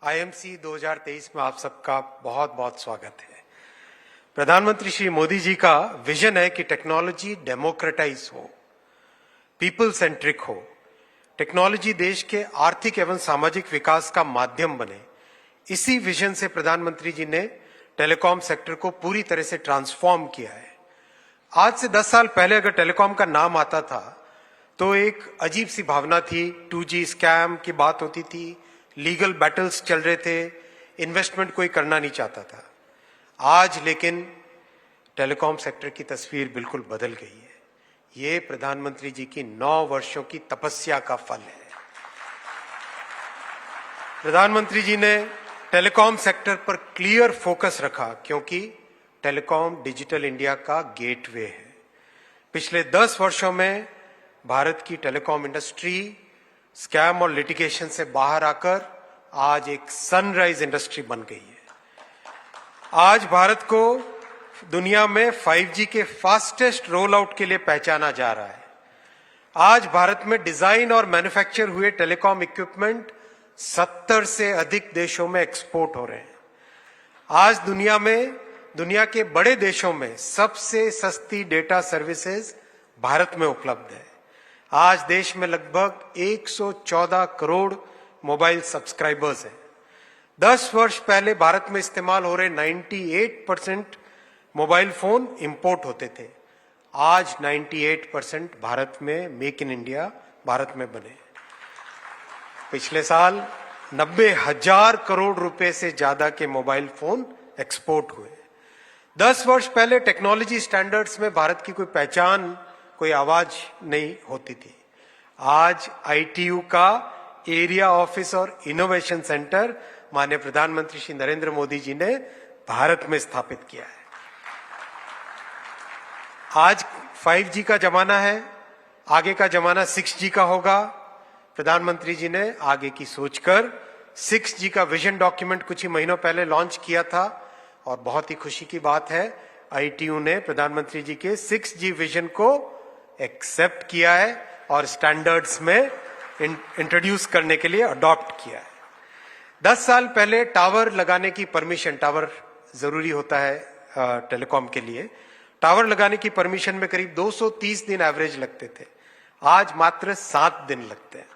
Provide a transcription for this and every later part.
IMC 2023 में आप सबका बहुत बहुत स्वागत है। प्रधानमंत्री श्री मोदी जी का विजन है कि टेक्नोलॉजी डेमोक्रेटाइज हो, पीपल सेंट्रिक हो, टेक्नोलॉजी देश के आर्थिक एवं सामाजिक विकास का माध्यम बने। इसी विजन से प्रधानमंत्री जी ने टेलीकॉम सेक्टर को पूरी तरह से ट्रांसफॉर्म किया है। आज से 10 साल पहले अगर टेलीकॉम का नाम आता था तो एक अजीब सी भावना थी, 2G स्कैम की बात होती थी, लीगल बैटल्स चल रहे थे, इन्वेस्टमेंट कोई करना नहीं चाहता था। आज लेकिन टेलीकॉम सेक्टर की तस्वीर बिल्कुल बदल गई है। ये प्रधानमंत्री जी की 9 वर्षों की तपस्या का फल है। प्रधानमंत्री जी ने टेलीकॉम सेक्टर पर क्लियर फोकस रखा क्योंकि टेलीकॉम डिजिटल इंडिया का गेटवे है। पिछले 10 वर्षों में भारत की टेलीकॉम इंडस्ट्री स्कैम और लिटिगेशन से बाहर आकर आज एक सनराइज इंडस्ट्री बन गई है। आज भारत को दुनिया में 5G के फास्टेस्ट रोल आउट के लिए पहचाना जा रहा है। आज भारत में डिजाइन और मैन्युफैक्चर हुए टेलीकॉम इक्विपमेंट 70 से अधिक देशों में एक्सपोर्ट हो रहे हैं। आज दुनिया के बड़े देशों में सबसे सस्ती डेटा सर्विसेज भारत में उपलब्ध है। आज देश में लगभग 114 करोड़ मोबाइल सब्सक्राइबर्स हैं। 10 वर्ष पहले भारत में इस्तेमाल हो रहे 98% मोबाइल फोन इंपोर्ट होते थे। आज 98% भारत में मेक इन इंडिया भारत में बने। पिछले साल 90,000 करोड़ रुपए से ज्यादा के मोबाइल फोन एक्सपोर्ट हुए। 10 वर्ष पहले टेक्नोलॉजी स्टैंडर्ड्स में भारत की कोई पहचान, कोई आवाज नहीं होती थी। आज ITU का एरिया ऑफिस और इनोवेशन सेंटर माननीय प्रधानमंत्री श्री नरेंद्र मोदी जी ने भारत में स्थापित किया है। आज 5G का जमाना है, आगे का जमाना 6G का होगा। प्रधानमंत्री जी ने आगे की सोचकर 6G का विजन डॉक्यूमेंट कुछ ही महीनों पहले लॉन्च किया था और बहुत ही खुशी की बात है ITU ने प्रधानमंत्री जी के 6G विजन को एक्सेप्ट किया है और स्टैंडर्ड्स में इंट्रोड्यूस करने के लिए अडॉप्ट किया है। 10 साल पहले टावर लगाने की परमिशन, टावर जरूरी होता है टेलीकॉम के लिए, टावर लगाने की परमिशन में करीब 230 दिन एवरेज लगते थे। आज मात्र 7 दिन लगते हैं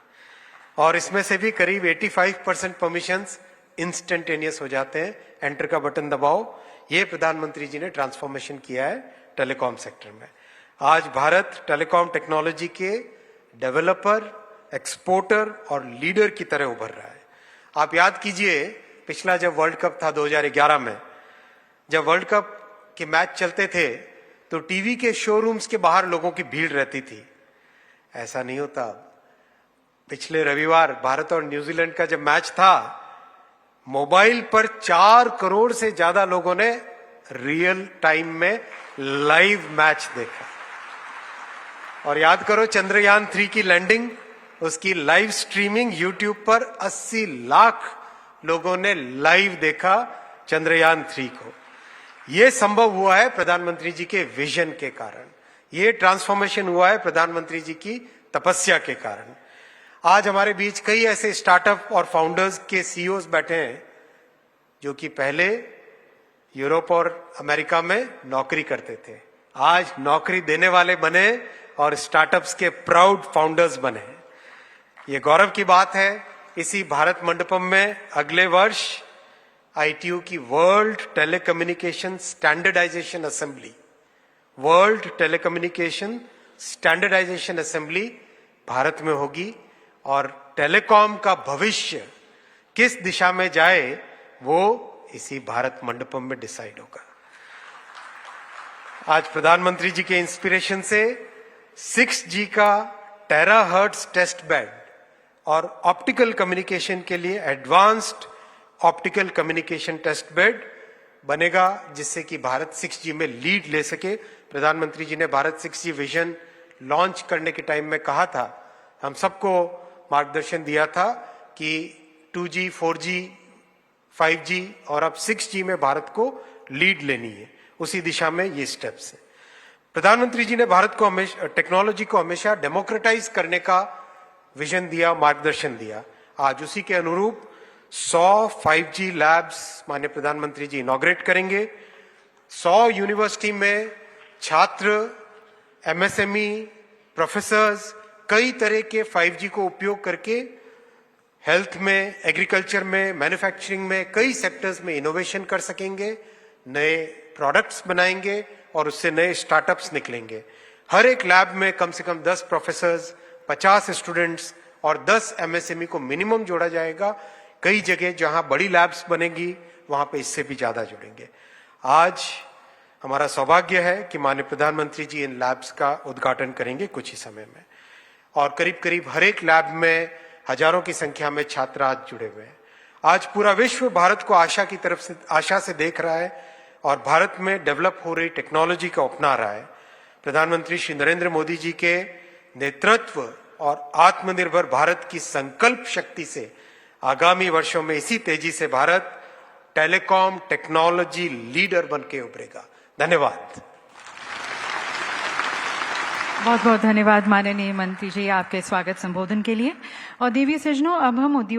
और इसमें से भी करीब 85% परमिशंस इंस्टेंटेनियस हो जाते हैं। एंटर का बटन दबाओ। ये प्रधानमंत्री जी ने ट्रांसफॉर्मेशन किया है टेलीकॉम सेक्टर में। आज भारत टेलीकॉम टेक्नोलॉजी के डेवलपर, एक्सपोर्टर और लीडर की तरह उभर रहा है। आप याद कीजिए, पिछला जब वर्ल्ड कप था 2011 में, जब वर्ल्ड कप के मैच चलते थे तो टीवी के शोरूम्स के बाहर लोगों की भीड़ रहती थी। ऐसा नहीं होता। पिछले रविवार भारत और न्यूजीलैंड का जब मैच था, मोबाइल पर 4 करोड़ से ज्यादा लोगों ने रियल टाइम में लाइव मैच देखा। और याद करो चंद्रयान 3 की लैंडिंग, उसकी लाइव स्ट्रीमिंग YouTube पर 80 लाख लोगों ने लाइव देखा चंद्रयान 3 को। यह संभव हुआ है प्रधानमंत्री जी के विजन के कारण। यह ट्रांसफॉर्मेशन हुआ है प्रधानमंत्री जी की तपस्या के कारण। आज हमारे बीच कई ऐसे स्टार्टअप और फाउंडर्स के CEOs बैठे हैं जो कि पहले यूरोप और अमेरिका में नौकरी करते थे, आज नौकरी देने वाले बने और स्टार्टअप्स के प्राउड फाउंडर्स बने। ये गौरव की बात है। इसी भारत मंडपम में अगले वर्ष ITU की world telecommunication standardisation assembly, world telecommunication standardisation assembly Bharat में होगी और टेलीकॉम का भविष्य किस दिशा में जाए वो इसी भारत मंडपम में डिसाइड होगा। आज प्रधानमंत्री जी के इंस्पिरेशन से 6G का टेराहर्ट्ज टेस्ट बेड और ऑप्टिकल कम्युनिकेशन के लिए advanced optical communication test bed बनेगा, जिससे कि भारत 6G में लीड ले सके। प्रधानमंत्री जी ने भारत 6G विजन लॉन्च करने के टाइम में कहा था, हम सबको मार्गदर्शन दिया था कि 2G, 4G, 5G और अब 6G में भारत को लीड लेनी है। उसी दिशा में ये स्टेप्स हैं। प्रधानमंत्री जी ने भारत को हमेशा टेक्नोलॉजी को हमेशा डेमोक्रेटाइज करने का विजन दिया, मार्गदर्शन दिया। आज उसी के अनुरूप 100 5G लैब्स माननीय प्रधानमंत्री जी इनॉग्रेट करेंगे। 100 यूनिवर्सिटी में छात्र, एमएसएमई, प्रोफेसर्स कई तरह के 5G को उपयोग करके हेल्थ में, एग्रीकल्चर में, मैन्युफैक्चरिंग में, कई सेक्टर्स में इनोवेशन कर सकेंगे, नए प्रोडक्ट्स बनाएंगे और उससे नए स्टार्टअप्स निकलेंगे। हर एक लैब में कम से कम 10 प्रोफेसर्स, 50 स्टूडेंट्स और 10 एमएसएमई को मिनिमम जोड़ा जाएगा। कई जगह जहां बड़ी लैब्स बनेगी वहां पे इससे भी ज्यादा जुड़ेंगे। आज हमारा सौभाग्य है कि माननीय प्रधानमंत्री जी इन लैब्स का उद्घाटन करेंगे कुछ ही समय में, और करीब करीब हर एक लैब में हजारों की संख्या में छात्र आज जुड़े हुए हैं। आज पूरा विश्व भारत को आशा से देख रहा है और भारत में डेवलप हो रही टेक्नोलॉजी को अपना रहा है। प्रधानमंत्री श्री नरेंद्र मोदी जी के नेतृत्व और आत्मनिर्भर भारत की संकल्प शक्ति से आगामी वर्षों में इसी तेजी से भारत टेलीकॉम टेक्नोलॉजी लीडर बन के उभरेगा। धन्यवाद। बहुत बहुत धन्यवाद माननीय मंत्री जी आपके स्वागत संबोधन के लिए। और देवी सज्जनों, अब हम उद्योग